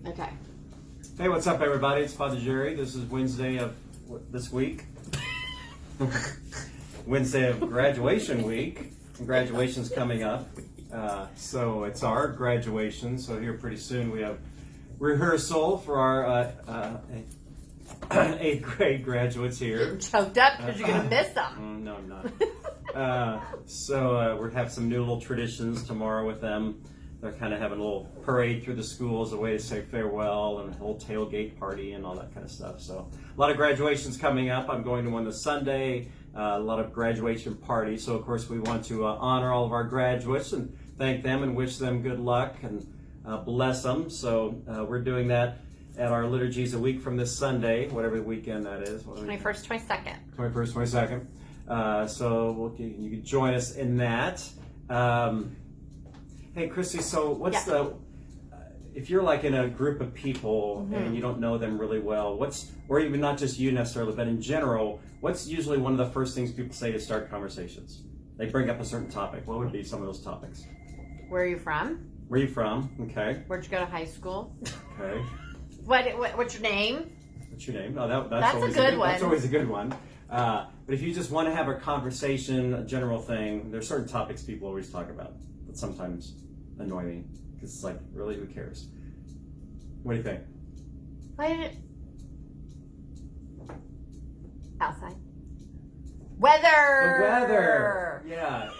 Okay. Hey, what's up, everybody? It's Father Jerry. This is Wednesday of this week. Wednesday of graduation week. Graduation's coming up. So it's our graduation. So here pretty soon we have rehearsal for our 8th grade graduates here. Choked up because you're going to miss them. No, I'm not. So we have some new little traditions tomorrow with them. They're kind of having a little parade through the school as a way to say farewell, and a whole tailgate party and all that kind of stuff. So a lot of graduations coming up. I'm going to one this Sunday, a lot of graduation parties. So of course we want to honor all of our graduates and thank them and wish them good luck and bless them. So we're doing that at our liturgies a week from this Sunday, whatever weekend that is. 21st, 22nd. 21st, 22nd. So you can join us in that. Hey, Christy, so what's if you're like in a group of people and you don't know them really well, or even not just you necessarily, but in general, what's usually one of the first things people say to start conversations? They bring up a certain topic. What would be some of those topics? Where are you from? Where are you from? Okay. Where'd you go to high school? Okay. What's your name? What's your name? Oh, that's always a good one. That's always a good one. But if you just want to have a conversation, a general thing, there's certain topics people always talk about that sometimes annoy me because it's like, really, who cares? What do you think? Outside. Weather. The weather. Yeah.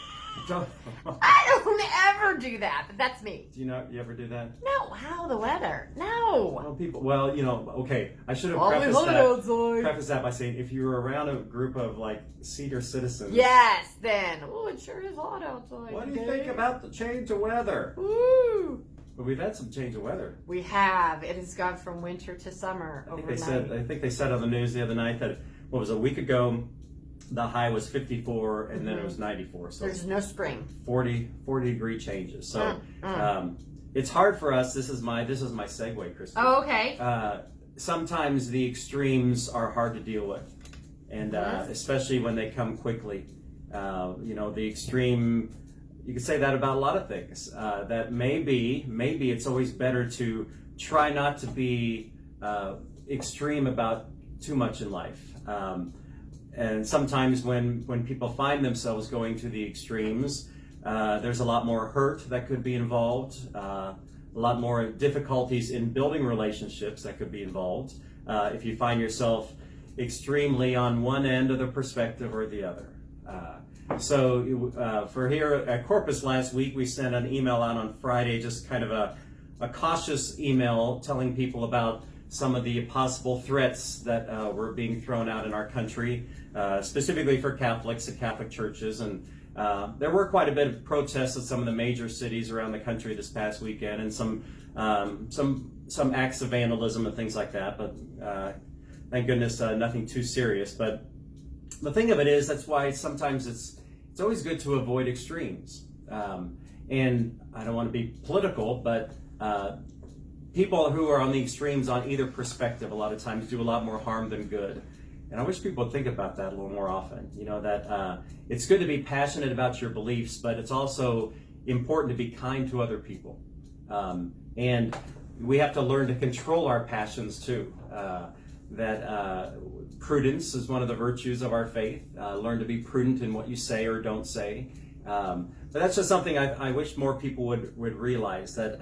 I don't ever do that, but that's me. Do you ever do that? No. How the weather? No. Well, okay. I should have prefaced that by saying if you were around a group of like senior citizens. Yes. Then. Oh, it sure is hot outside. What do you think about the change of weather? Woo. But we've had some change of weather. We have. It has gone from winter to summer overnight. I think they said on the news the other night that a week ago, the high was 54 and then it was 94. So there's no spring. 40 degree changes. So it's hard for us. This is my segue, Christy. Oh, okay. Sometimes the extremes are hard to deal with, and especially when they come quickly. The extreme. You could say that about a lot of things. That maybe it's always better to try not to be extreme about too much in life. And sometimes when people find themselves going to the extremes, there's a lot more hurt that could be involved, a lot more difficulties in building relationships that could be involved if you find yourself extremely on one end of the perspective or the other. So for here at Corpus last week, we sent an email out on Friday, just kind of a cautious email telling people about some of the possible threats that were being thrown out in our country, specifically for Catholics and Catholic churches. And there were quite a bit of protests at some of the major cities around the country this past weekend, and some acts of vandalism and things like that. But thank goodness, nothing too serious. But the thing of it is, that's why sometimes it's always good to avoid extremes. And I don't want to be political, but people who are on the extremes on either perspective a lot of times do a lot more harm than good. And I wish people would think about that a little more often. That it's good to be passionate about your beliefs, but it's also important to be kind to other people. And we have to learn to control our passions too. Prudence is one of the virtues of our faith. Learn to be prudent in what you say or don't say. But that's just something I wish more people would realize, that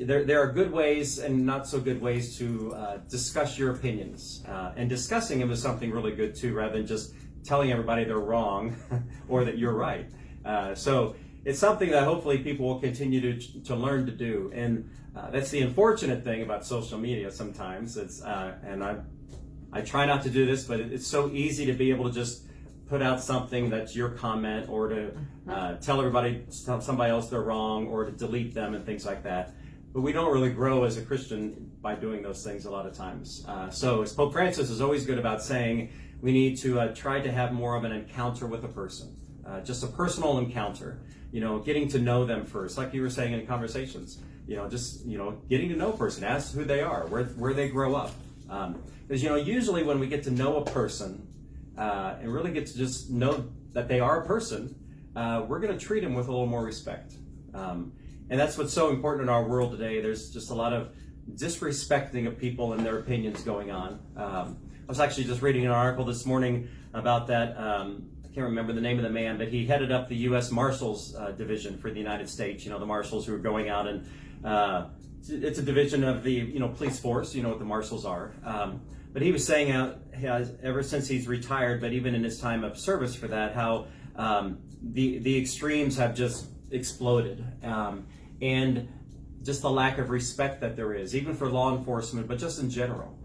there are good ways and not so good ways to discuss your opinions. And discussing them is something really good too, rather than just telling everybody they're wrong or that you're right. So it's something that hopefully people will continue to learn to do. And that's the unfortunate thing about social media sometimes. And I try not to do this, but it's so easy to be able to just put out something that's your comment, or to tell somebody else they're wrong, or to delete them and things like that. But we don't really grow as a Christian by doing those things a lot of times. So as Pope Francis is always good about saying, we need to try to have more of an encounter with a person, just a personal encounter. Getting to know them first, like you were saying in conversations. Getting to know a person, ask who they are, where they grow up. Because usually when we get to know a person and really get to just know that they are a person, we're going to treat them with a little more respect. And that's what's so important in our world today. There's just a lot of disrespecting of people and their opinions going on. I was actually just reading an article this morning about that. I can't remember the name of the man, but he headed up the U.S. Marshals Division for the United States. You know, the Marshals who are going out and it's a division of the police force. You know what the Marshals are. But he was saying ever since he's retired, but even in his time of service for that, how the extremes have just exploded, and just the lack of respect that there is, even for law enforcement, but just in general.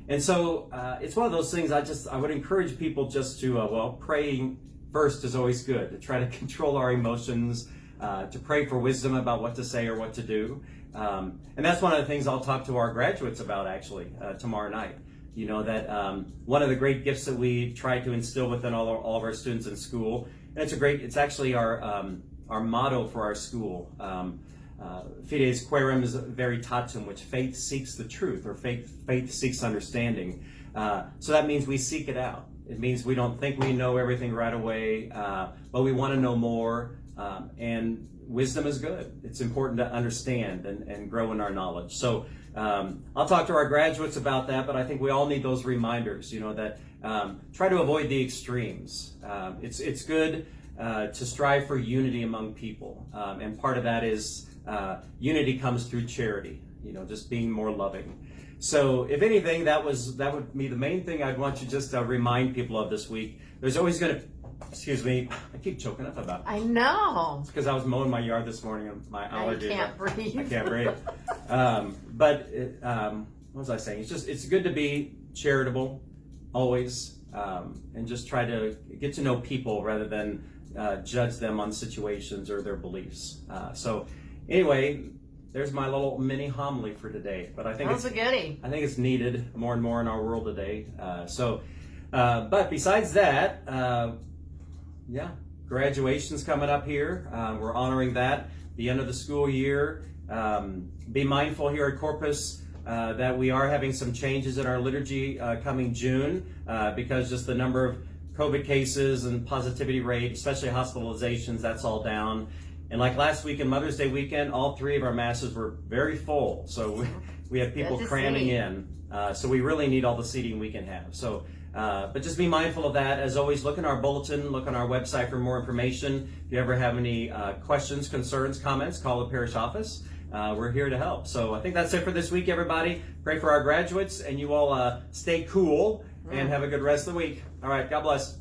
And so it's one of those things I would encourage people just to, praying first is always good, to try to control our emotions, to pray for wisdom about what to say or what to do. And that's one of the things I'll talk to our graduates about actually tomorrow night. You know, that one of the great gifts that we try to instill within all of our students in school, and it's actually our motto for our school. Fides querens veritatem, which faith seeks the truth, or faith seeks understanding. So that means we seek it out. It means we don't think we know everything right away, but we want to know more. And wisdom is good. It's important to understand and grow in our knowledge. So I'll talk to our graduates about that, but I think we all need those reminders, that try to avoid the extremes. It's good to strive for unity among people. And part of that is unity comes through charity, just being more loving. So if anything, that would be the main thing I'd want you just to remind people of this week. There's always going to, excuse me, I keep choking up about it. I know. It's because I was mowing my yard this morning and my allergy. I can't breathe. I can't breathe. What was I saying? It's good to be charitable always, and just try to get to know people rather than judge them on situations or their beliefs. So anyway, there's my little mini homily for today. But I think That's a goodie. I think it's needed more and more in our world today. But besides that, graduation's coming up here. We're honoring that, the end of the school year. Be mindful here at Corpus that we are having some changes in our liturgy coming June because just the number of COVID cases and positivity rate, especially hospitalizations, that's all down. And like last week and Mother's Day weekend, all three of our masses were very full. So we had people cramming in. So we really need all the seating we can have. So, but just be mindful of that. As always, look in our bulletin, look on our website for more information. If you ever have any questions, concerns, comments, call the parish office. We're here to help. So I think that's it for this week, everybody. Pray for our graduates, and you all stay cool and have a good rest of the week. All right, God bless.